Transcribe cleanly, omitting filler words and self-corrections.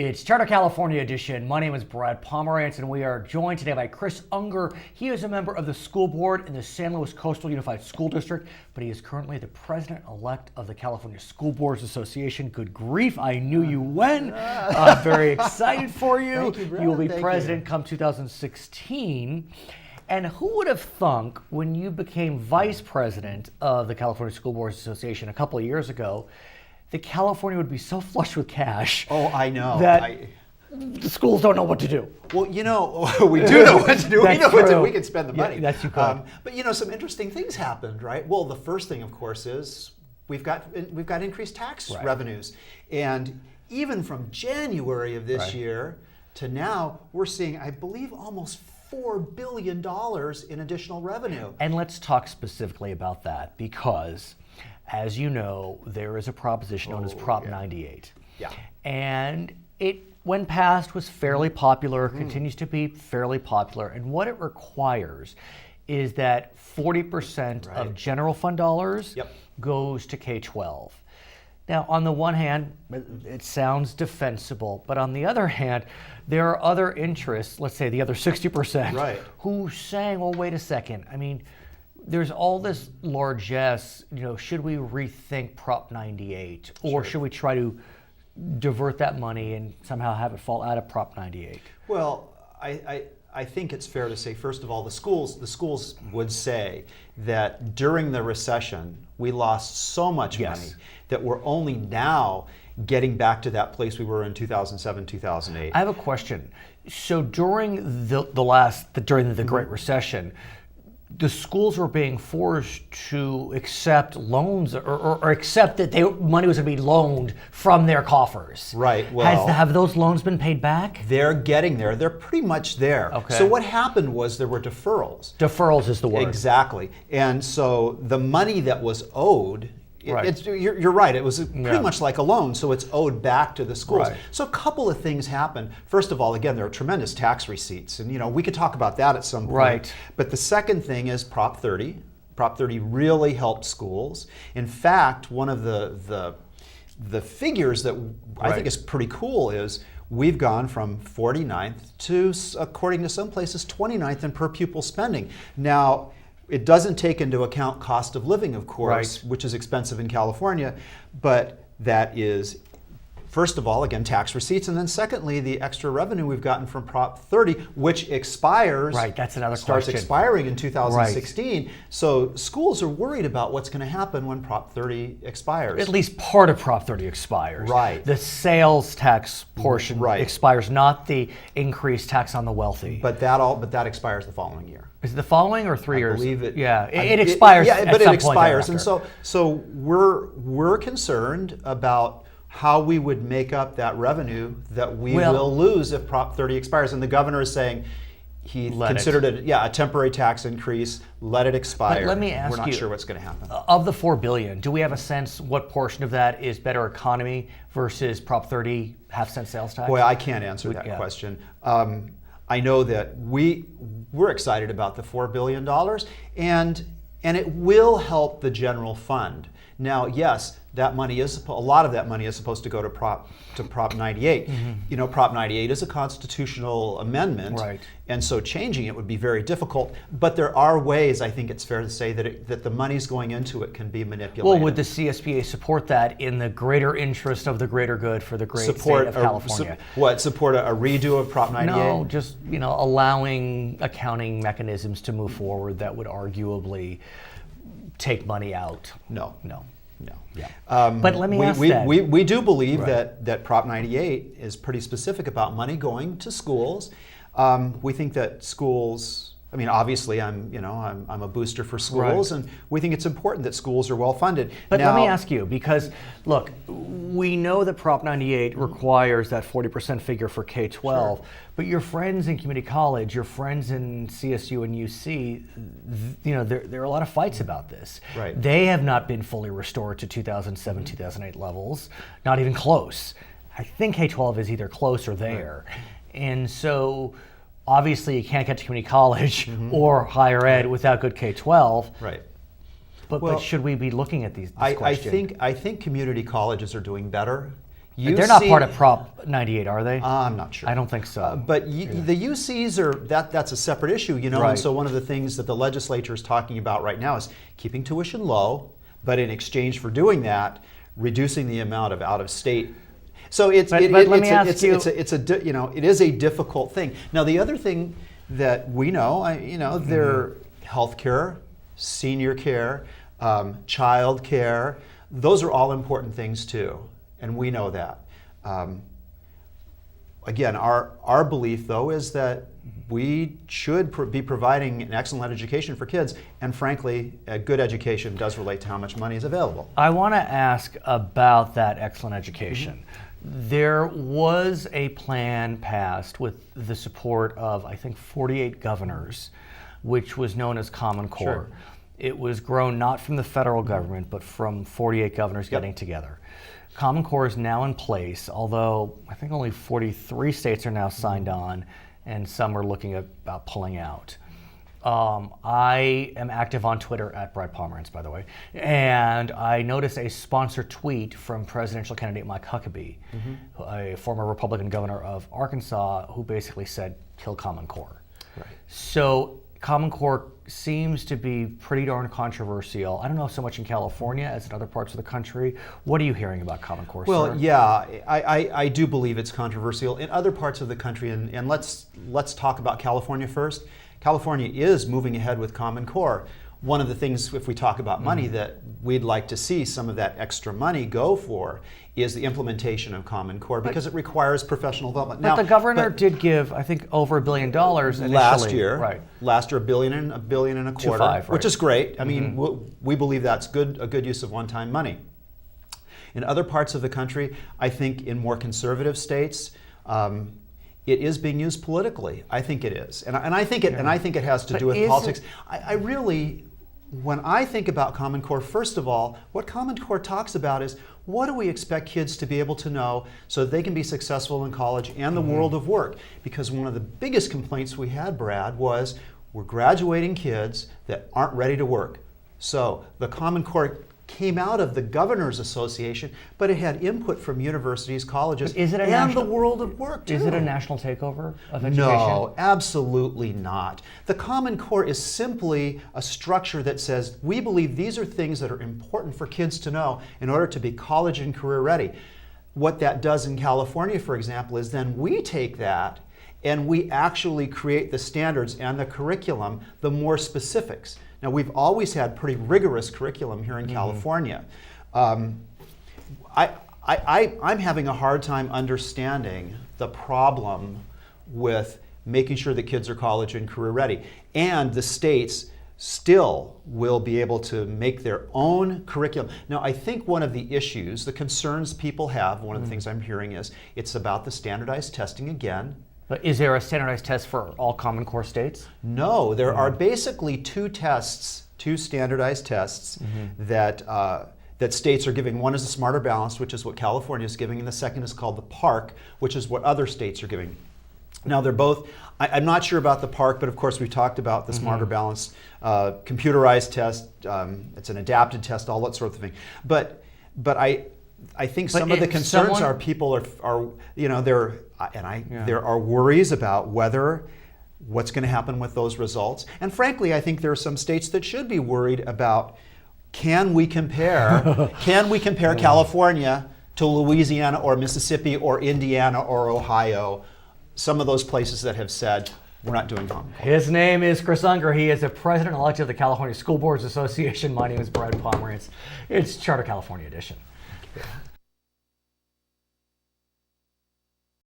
It's Charter California edition. My name is Brad Pomerance, and we are joined today by Chris Ungar. He is a member of the school board in the San Luis Coastal Unified School District, but he is currently the president-elect of the California School Boards Association. Good grief, I knew you when. Very excited for you. Thank you, Brad. You will be Thank president you. come 2016. And who would have thunk when you became vice president of the California School Boards Association a couple of years ago, that California would be so flush with cash. Oh, I know. That the schools don't know what to do. Well, you know, we do know what to do. We know what to do. We can spend the money. Yeah, that's you could. But you know, some interesting things happened, right? Well, the first thing, of course, is we've got increased tax revenues, and even from January of this year to now, we're seeing, I believe, almost $4 billion in additional revenue. And let's talk specifically about that because, as you know, there is a proposition known as Prop 98. Yeah. And it, when passed, was fairly popular, continues to be fairly popular. And what it requires is that 40% of general fund dollars goes to K-12. Now, on the one hand, it sounds defensible, but on the other hand, there are other interests, let's say the other 60%, who's saying, well, wait a second. I mean, there's all this largesse, you know, should we rethink Prop 98? Or should we try to divert that money and somehow have it fall out of Prop 98? Well, I think it's fair to say, first of all, the schools would say that during the recession, we lost so much money that we're only now getting back to that place we were in 2007, 2008. I have a question. So during the Great Recession, the schools were being forced to accept loans or accept that money was going to be loaned from their coffers. Right. Well, have those loans been paid back? They're getting there. They're pretty much there. Okay. So what happened was there were deferrals. Deferrals is the word. Exactly. And so the money that was owed, you're right, it was pretty much like a loan, so it's owed back to the schools. So a couple of things happened. First of all, again, there are tremendous tax receipts, and you know, we could talk about that at some point. But the second thing is Prop 30. Prop 30 really helped schools. In fact, one of the figures that I think is pretty cool is we've gone from 49th to, according to some places, 29th in per pupil spending. Now, it doesn't take into account cost of living, of course, which is expensive in California, but that is, first of all, again, tax receipts, and then secondly, the extra revenue we've gotten from Prop 30, which expires. That's another starts question. Expiring in 2016. So schools are worried about what's going to happen when Prop 30 expires. At least part of Prop 30 expires. The sales tax portion expires, not the increased tax on the wealthy. But that expires the following year. Is it the following or 3 years? I believe it. Yeah, it expires. But it expires, and so we're concerned about how we would make up that revenue that we will lose if Prop 30 expires. And the governor is saying he considered it a temporary tax increase. Let it expire. But let me ask you, we're not sure what's going to happen. Of the $4 billion, do we have a sense what portion of that is better economy versus Prop 30 half-cent sales tax? Boy, I can't answer that question. I know that we're excited about the $4 billion, and it will help the general fund. Now, yes, that money a lot of that money is supposed to go to Prop 98. You know, Prop 98 is a constitutional amendment, and so changing it would be very difficult. But there are ways, I think it's fair to say, that the money's going into it can be manipulated. Well, would the CSBA support that in the greater interest of the greater good for the great state of California? Support a redo of Prop 98? No, just allowing accounting mechanisms to move forward that would arguably take money out. No. But let me ask that. We do believe that Prop 98 is pretty specific about money going to schools. We think that schools, I mean, obviously I'm a booster for schools, and we think it's important that schools are well funded. But let me ask you, because look, we know that Prop 98 requires that 40% figure for K-12, but your friends in community college, your friends in CSU and UC, there are a lot of fights about this. They have not been fully restored to 2007, 2008 levels, not even close. I think K-12 is either close or there. And so obviously you can't get to community college or higher ed without good K-12. But should we be looking at these questions? I think community colleges are doing better. They're not part of Prop 98, are they? I'm not sure. I don't think so. But the UCs that's a separate issue, you know. Right. And so one of the things that the legislature is talking about right now is keeping tuition low, but in exchange for doing that, reducing the amount of out-of-state. So it is a difficult thing. Now the other thing that we know, their healthcare, senior care, child care, those are all important things too, and we know that. Again, our belief though is that we should be providing an excellent education for kids, and frankly, a good education does relate to how much money is available. I want to ask about that excellent education. There was a plan passed with the support of, I think, 48 governors, which was known as Common Core. Sure. It was grown not from the federal government, but from 48 governors getting together. Common Core is now in place, although I think only 43 states are now signed on, and some are looking at about pulling out. I am active on Twitter at Pomerance, by the way, and I noticed a sponsored tweet from presidential candidate Mike Huckabee, a former Republican governor of Arkansas, who basically said, kill Common Core. Right. So Common Core seems to be pretty darn controversial. I don't know so much in California as in other parts of the country. What are you hearing about Common Core, Well, sir? yeah, I do believe it's controversial in other parts of the country, and let's talk about California first. California is moving ahead with Common Core. One of the things, if we talk about money, that we'd like to see some of that extra money go for is the implementation of Common Core, because it requires professional development. But the governor did give, I think, over $1 billion initially. Last year. Right. Last year, $1 billion and a quarter, 2.5, right. which is great. I mean, we believe that's a good use of one-time money. In other parts of the country, I think in more conservative states, it is being used politically. I think it is, and I think it has to do with politics. I really, when I think about Common Core, first of all, what Common Core talks about is what do we expect kids to be able to know so that they can be successful in college and the world of work? Because one of the biggest complaints we had, Brad, was we're graduating kids that aren't ready to work. So the Common Core came out of the Governors Association, but it had input from universities, colleges, and the world of work too. Is it a national takeover of education? No, absolutely not. The Common Core is simply a structure that says we believe these are things that are important for kids to know in order to be college and career ready. What that does in California, for example, is then we take that and we actually create the standards and the curriculum, the more specifics. Now, we've always had pretty rigorous curriculum here in California. I'm having a hard time understanding the problem with making sure that kids are college and career ready. And the states still will be able to make their own curriculum. Now, I think one of the issues, the concerns people have, one of the things I'm hearing is it's about the standardized testing again. But is there a standardized test for all Common Core states? No, there are basically two standardized tests that states are giving. One is the Smarter Balanced, which is what California is giving, and the second is called the PARC, which is what other states are giving. Now they're both, I'm not sure about the PARC, but of course we've talked about the Smarter Balanced computerized test. It's an adapted test, all that sort of thing. But I think some of the concerns are people are there are worries about what's going to happen with those results. And frankly, I think there are some states that should be worried about can we compare California to Louisiana or Mississippi or Indiana or Ohio, some of those places that have said we're not doing Common Core. His name is Chris Ungar. He is the president-elect of the California School Boards Association. My name is Brad Pomerance. It's Charter California Edition.